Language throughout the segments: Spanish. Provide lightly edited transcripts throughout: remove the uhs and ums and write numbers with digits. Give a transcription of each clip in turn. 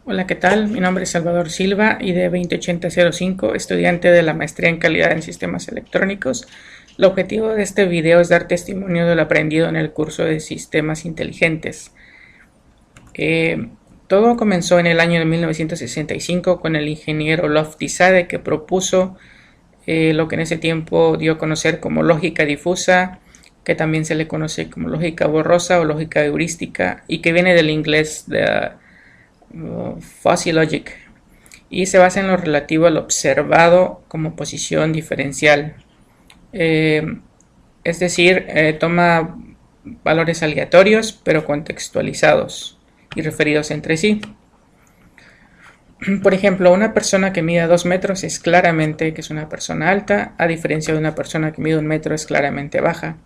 Hola, ¿qué tal? Mi nombre es Salvador Silva y de 208005, estudiante de la maestría en calidad en sistemas electrónicos. El objetivo de este video es dar testimonio de lo aprendido en el curso de sistemas inteligentes. Eh, Todo comenzó en el año de 1965 con el ingeniero Lofty Sade, que propuso lo que en ese tiempo dio a conocer como lógica difusa, que también se le conoce como lógica borrosa o lógica heurística, y que viene del inglés de fuzzy logic, y se basa en lo relativo al observado como posición diferencial. Eh, es decir, toma valores aleatorios pero contextualizados y referidos entre sí. Por ejemplo, una persona que mida 2 metros es claramente que es una persona alta, a diferencia de una persona que mide 1 metro es claramente baja.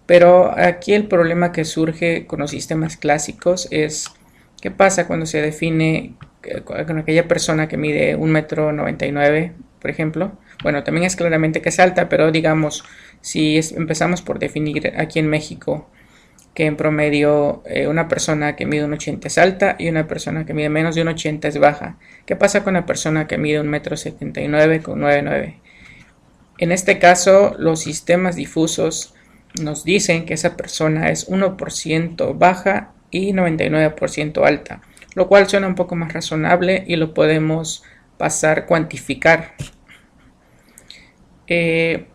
Pero aquí el problema que surge con los sistemas clásicos es qué pasa cuando se define con aquella persona que mide 1,99 m, por ejemplo. Bueno, también es claramente que es alta, pero digamos, si empezamos por definir aquí en México que en promedio una persona que mide 1,80 m es alta y una persona que mide menos de 1,80 m es baja. ¿Qué pasa con una persona que mide 1,79 m con 9,9? En este caso, los sistemas difusos nos dicen que esa persona es 1% baja y 99% alta, lo cual suena un poco más razonable y lo podemos pasar a cuantificar. Eh,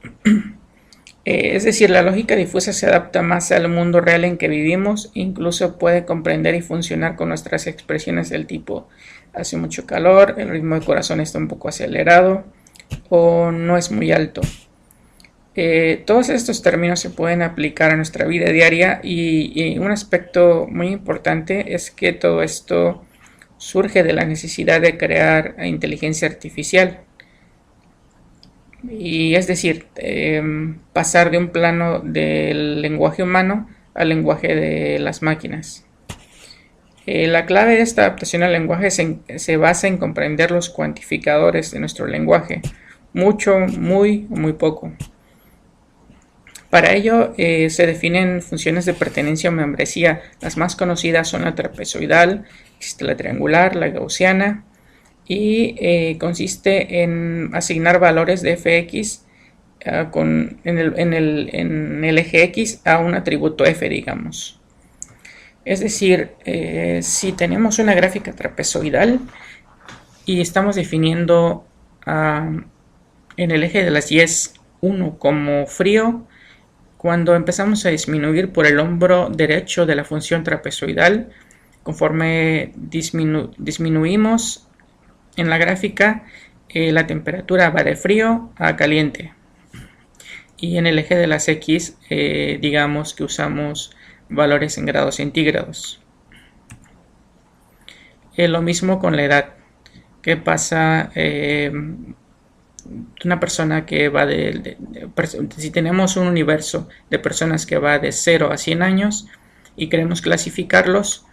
es decir, la lógica difusa se adapta más al mundo real en que vivimos, incluso puede comprender y funcionar con nuestras expresiones del tipo hace mucho calor, el ritmo del corazón está un poco acelerado o no es muy alto. Todos estos términos se pueden aplicar a nuestra vida diaria y un aspecto muy importante es que todo esto surge de la necesidad de crear inteligencia artificial. Y es decir, pasar de un plano del lenguaje humano al lenguaje de las máquinas. La clave de esta adaptación al lenguaje se basa en comprender los cuantificadores de nuestro lenguaje, mucho, muy o muy poco. Para ello se definen funciones de pertenencia o membresía. Las más conocidas son la trapezoidal, existe la triangular, la gaussiana, y consiste en asignar valores de fx en el eje x a un atributo f, digamos. Es decir, si tenemos una gráfica trapezoidal y estamos definiendo en el eje de las y 1 como frío, cuando empezamos a disminuir por el hombro derecho de la función trapezoidal, conforme disminuimos en la gráfica, la temperatura va de frío a caliente. Y en el eje de las X, digamos que usamos valores en grados centígrados. Lo mismo con la edad. ¿Qué pasa? Una persona que va si tenemos un universo de personas que va de 0 a 100 años y queremos clasificarlos,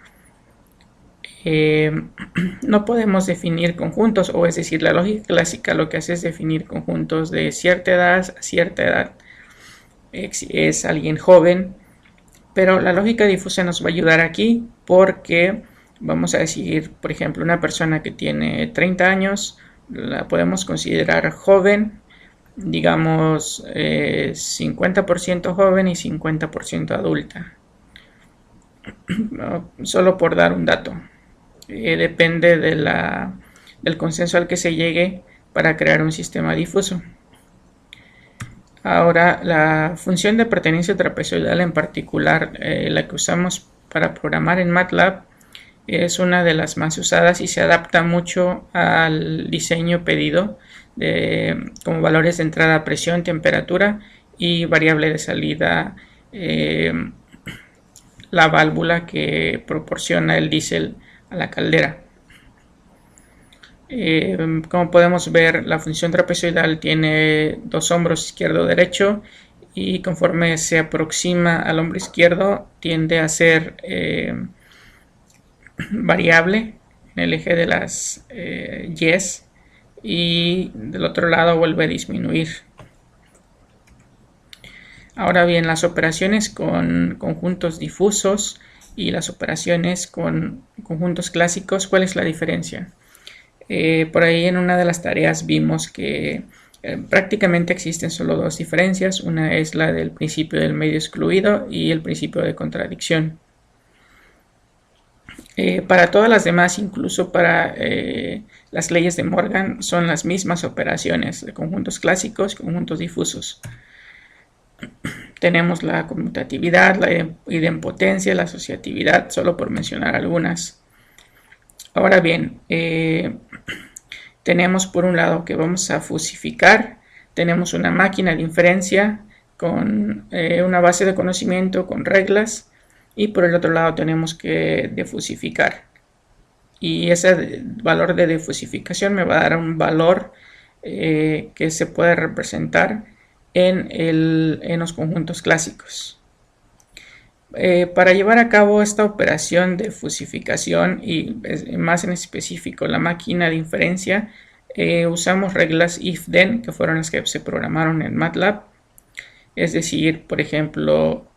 no podemos definir conjuntos, o es decir, la lógica clásica lo que hace es definir conjuntos de cierta edad a cierta edad. Es alguien joven, pero la lógica difusa nos va a ayudar aquí porque vamos a decir, por ejemplo, una persona que tiene 30 años la podemos considerar joven, digamos 50% joven y 50% adulta, solo por dar un dato. Depende del consenso al que se llegue para crear un sistema difuso. Ahora, la función de pertenencia trapezoidal en particular, la que usamos para programar en MATLAB, es una de las más usadas y se adapta mucho al diseño pedido como valores de entrada, presión, temperatura y variable de salida, la válvula que proporciona el diésel a la caldera. Como podemos ver, la función trapezoidal tiene dos hombros izquierdo-derecho y conforme se aproxima al hombro izquierdo tiende a ser variable en el eje de las Ys, y del otro lado vuelve a disminuir. Ahora bien, las operaciones con conjuntos difusos y las operaciones con conjuntos clásicos, ¿cuál es la diferencia? Por ahí en una de las tareas vimos que prácticamente existen solo dos diferencias. Una es la del principio del medio excluido y el principio de contradicción. Para todas las demás, incluso para las leyes de Morgan, son las mismas operaciones de conjuntos clásicos y conjuntos difusos. Tenemos la conmutatividad, la idempotencia, la asociatividad, solo por mencionar algunas. Ahora bien, tenemos por un lado que vamos a fusificar, tenemos una máquina de inferencia con una base de conocimiento, con reglas, y por el otro lado tenemos que defusificar. Y ese valor de defusificación me va a dar un valor que se puede representar en los conjuntos clásicos. Para llevar a cabo esta operación de fusificación y más en específico la máquina de inferencia, usamos reglas if-then, que fueron las que se programaron en MATLAB. Es decir, por ejemplo,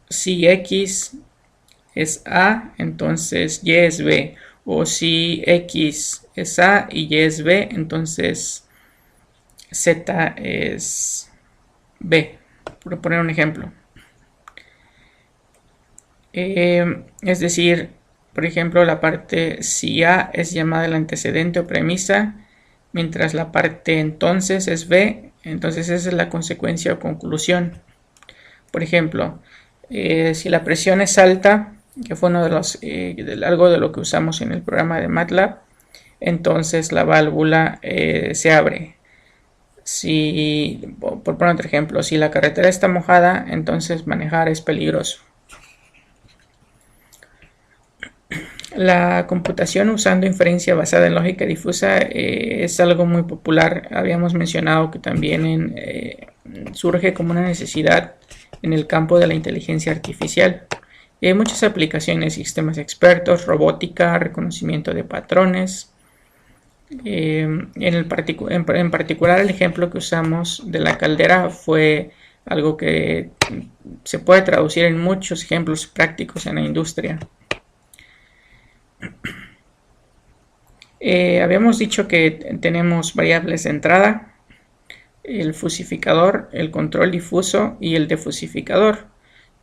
si X es A, entonces Y es B. O si X es A y Y es B, entonces Z es B. Por poner un ejemplo. Es decir, por ejemplo, la parte si A es llamada el antecedente o premisa, mientras la parte entonces es B, entonces esa es la consecuencia o conclusión. Por ejemplo, si la presión es alta, que fue uno de los algo de lo que usamos en el programa de MATLAB, entonces la válvula se abre. Si, por poner otro ejemplo, si la carretera está mojada, entonces manejar es peligroso. La computación usando inferencia basada en lógica difusa es algo muy popular. Habíamos mencionado que también surge como una necesidad en el campo de la inteligencia artificial. Hay muchas aplicaciones, sistemas expertos, robótica, reconocimiento de patrones. En particular, el ejemplo que usamos de la caldera fue algo que se puede traducir en muchos ejemplos prácticos en la industria. Habíamos dicho que tenemos variables de entrada, el fusificador, el control difuso y el defusificador.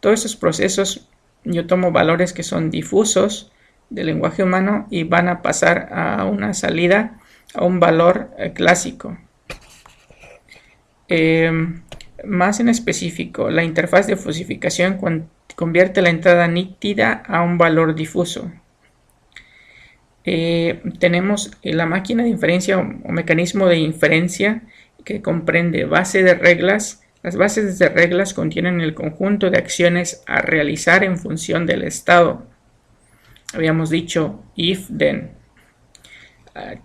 Todos esos procesos yo tomo valores que son difusos del lenguaje humano y van a pasar a una salida, a un valor clásico. Más en específico, la interfaz de fusificación convierte la entrada nítida a un valor difuso. Tenemos la máquina de inferencia o mecanismo de inferencia que comprende base de reglas. Las bases de reglas contienen el conjunto de acciones a realizar en función del estado. Habíamos dicho if, then.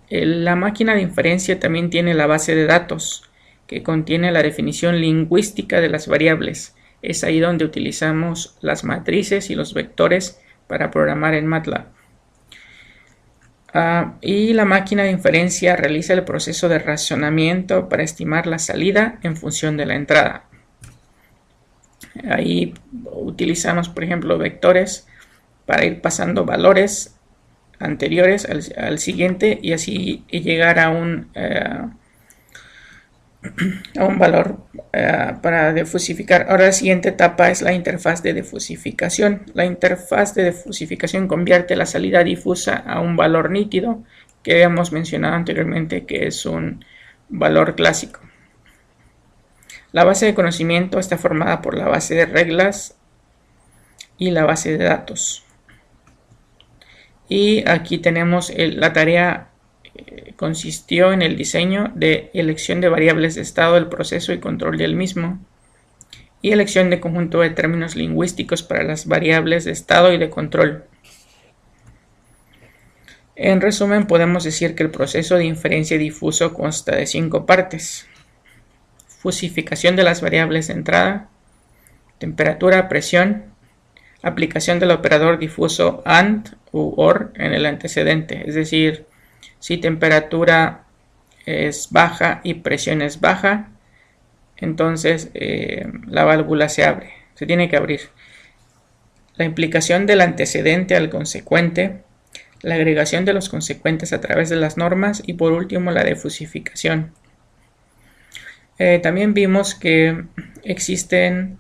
La máquina de inferencia también tiene la base de datos que contiene la definición lingüística de las variables. Es ahí donde utilizamos las matrices y los vectores para programar en MATLAB. Y la máquina de inferencia realiza el proceso de razonamiento para estimar la salida en función de la entrada. Ahí utilizamos, por ejemplo, vectores para ir pasando valores anteriores al siguiente y así llegar a un valor para defusificar. Ahora la siguiente etapa es la interfaz de defusificación. La interfaz de defusificación convierte la salida difusa a un valor nítido que habíamos mencionado anteriormente, que es un valor clásico. La base de conocimiento está formada por la base de reglas y la base de datos. Y aquí tenemos la tarea consistió en el diseño de elección de variables de estado del proceso y control del mismo, y elección de conjunto de términos lingüísticos para las variables de estado y de control. En resumen, podemos decir que el proceso de inferencia difuso consta de 5 partes: fusificación de las variables de entrada, temperatura, presión, aplicación del operador difuso AND u OR en el antecedente, es decir, si temperatura es baja y presión es baja, entonces la válvula se abre, se tiene que abrir. la implicación del antecedente al consecuente, la agregación de los consecuentes a través de las normas y por último la defusificación. También vimos que existen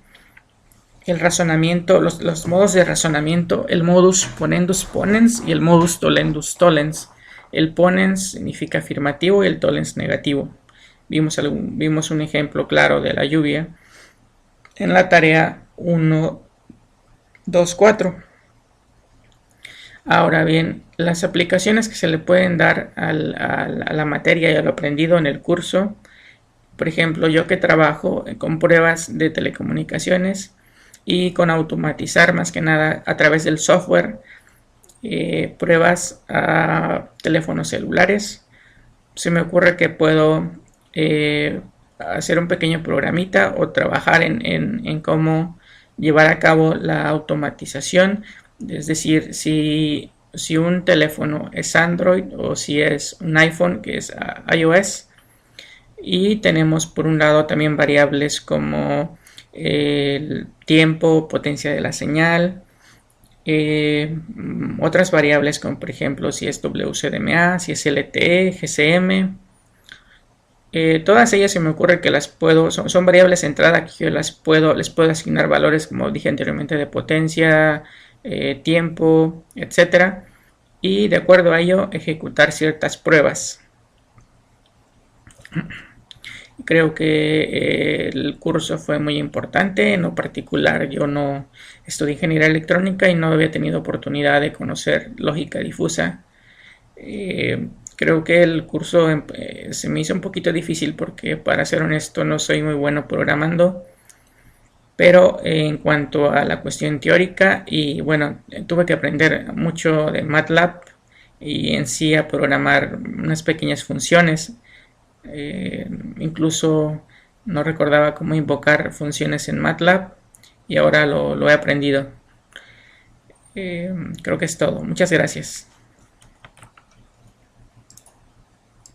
el razonamiento, los modos de razonamiento, el modus ponendus ponens y el modus tollendus tollens. El ponens significa afirmativo y el tollens negativo. Vimos un ejemplo claro de la lluvia en la tarea 1.2.4. Ahora bien, las aplicaciones que se le pueden dar a la materia y a lo aprendido en el curso, por ejemplo, yo que trabajo con pruebas de telecomunicaciones y con automatizar más que nada a través del software, pruebas a teléfonos celulares, se me ocurre que puedo hacer un pequeño programita o trabajar en cómo llevar a cabo la automatización. Es decir, si un teléfono es Android o si es un iPhone que es iOS, y tenemos por un lado también variables como el tiempo, potencia de la señal, otras variables como por ejemplo si es WCDMA, si es LTE, GSM. Todas ellas se me ocurre que son variables de entrada que yo les puedo asignar valores, como dije anteriormente, de potencia, tiempo, etcétera, y de acuerdo a ello ejecutar ciertas pruebas. Creo que el curso fue muy importante. En lo particular, yo no estudié ingeniería electrónica y no había tenido oportunidad de conocer lógica difusa. Creo que el curso se me hizo un poquito difícil porque, para ser honesto, no soy muy bueno programando. Pero en cuanto a la cuestión teórica, y bueno, tuve que aprender mucho de MATLAB y en sí a programar unas pequeñas funciones. Incluso no recordaba cómo invocar funciones en MATLAB y ahora lo he aprendido. Creo que es todo. Muchas gracias.